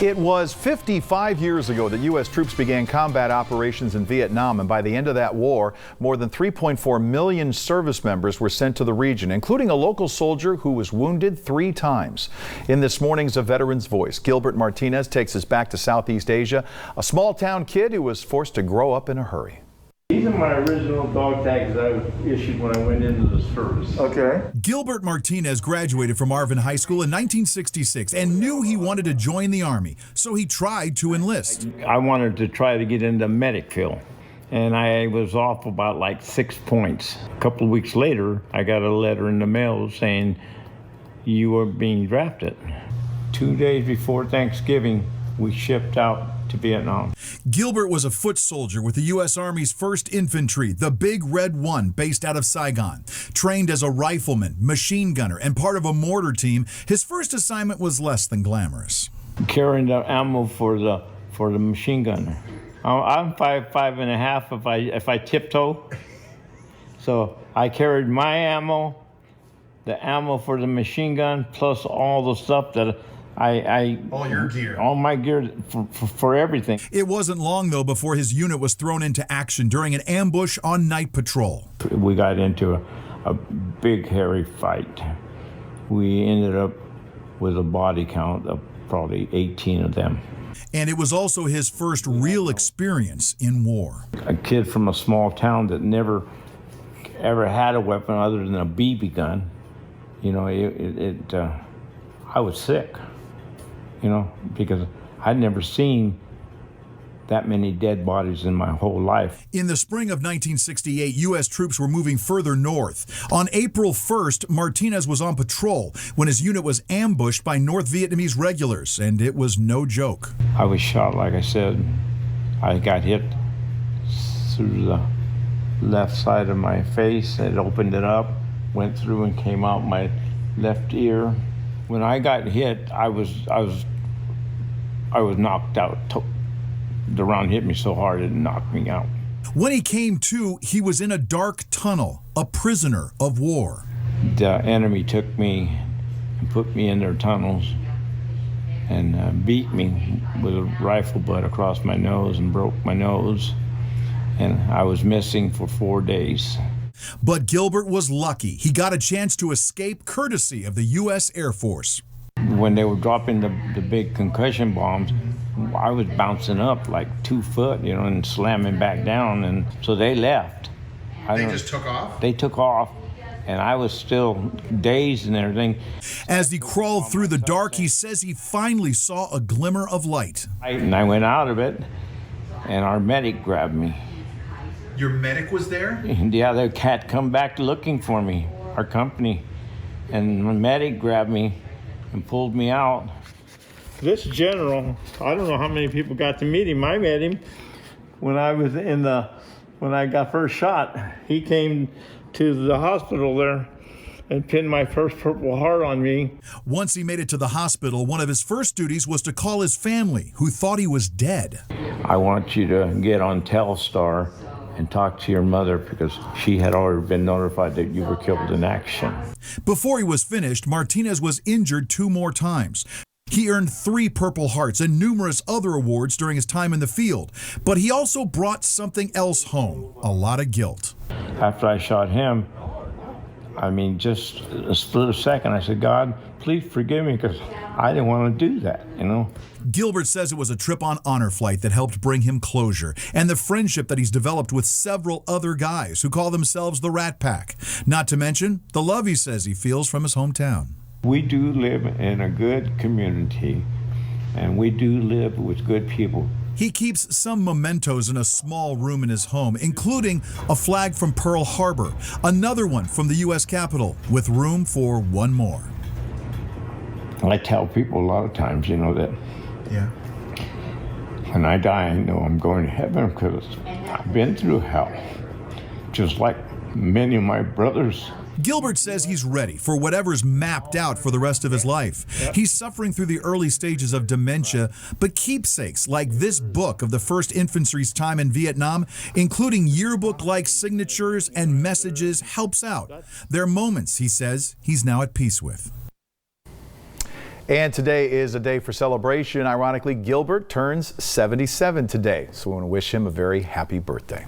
It was 55 years ago that U.S. troops began combat operations in Vietnam, and by the end of that war, more than 3.4 million service members were sent to the region, including a local soldier who was wounded 3 times. In this morning's A Veteran's Voice, Gilbert Martinez takes us back to Southeast Asia, a small-town kid who was forced to grow up in a hurry. These are my original dog tags that I issued when I went into the service. Okay. Gilbert Martinez graduated from Marvin High School in 1966 and knew he wanted to join the Army, so he tried to enlist. I wanted to try to get into medic field, and I was off about like 6 points. A couple of weeks later, I got a letter in the mail saying you were being drafted. 2 days before Thanksgiving, we shipped out to Vietnam. Gilbert was a foot soldier with the U.S. Army's 1st Infantry, the Big Red One, based out of Saigon. Trained as a rifleman, machine gunner, and part of a mortar team, his first assignment was less than glamorous. Carrying the ammo for the machine gun. I'm 5'5.5" if I tiptoe. So I carried my ammo, the ammo for the machine gun, plus all the stuff that all your gear. All my gear for everything. It wasn't long, though, before his unit was thrown into action during an ambush on night patrol. We got into a big, hairy fight. We ended up with a body count of probably 18 of them. And it was also his first real experience in war. A kid from a small town that never ever had a weapon other than a BB gun. You know, I was sick. You know, because I'd never seen that many dead bodies in my whole life. In the spring of 1968, U.S. troops were moving further north. On April 1st, Martinez was on patrol when his unit was ambushed by North Vietnamese regulars, and it was no joke. I was shot, like I said. I got hit through the left side of my face. It opened it up, went through and came out my left ear. When I got hit, I was knocked out. The round hit me so hard it knocked me out. When he came to, he was in a dark tunnel, a prisoner of war. The enemy took me and put me in their tunnels and beat me with a rifle butt across my nose and broke my nose. And I was missing for 4 days. But Gilbert was lucky. He got a chance to escape courtesy of the U.S. Air Force. When they were dropping the big concussion bombs, I was bouncing up like 2 foot, you know, and slamming back down, and so they left. They just took off? They took off, and I was still dazed and everything. As he crawled through the dark, he says he finally saw a glimmer of light. And I went out of it, and our medic grabbed me. Your medic was there? And the other cat come back looking for me, our company, and my medic grabbed me and pulled me out. This general, I don't know how many people got to meet him. I met him when I was when I got first shot. He came to the hospital there and pinned my first Purple Heart on me. Once he made it to the hospital, one of his first duties was to call his family, who thought he was dead. I want you to get on Telstar and talk to your mother because she had already been notified that you were killed in action. Before he was finished, Martinez was injured 2 more times. He earned 3 Purple Hearts and numerous other awards during his time in the field. But he also brought something else home, a lot of guilt. After I shot him, I mean, just a split of a second, I said, God, please forgive me because I didn't want to do that, you know. Gilbert says it was a trip on honor flight that helped bring him closure and the friendship that he's developed with several other guys who call themselves the Rat Pack. Not to mention the love he says he feels from his hometown. We do live in a good community, and we do live with good people. He keeps some mementos in a small room in his home, including a flag from Pearl Harbor, another one from the U.S. Capitol, with room for one more. I tell people a lot of times, you know, that when I die, I know I'm going to heaven because I've been through hell, just like many of my brothers. Gilbert says he's ready for whatever's mapped out for the rest of his life. He's suffering through the early stages of dementia, but keepsakes like this book of the 1st Infantry's time in Vietnam, including yearbook-like signatures and messages, helps out. They're moments, he says, he's now at peace with. And today is a day for celebration. Ironically, Gilbert turns 77 today, so we want to wish him a very happy birthday.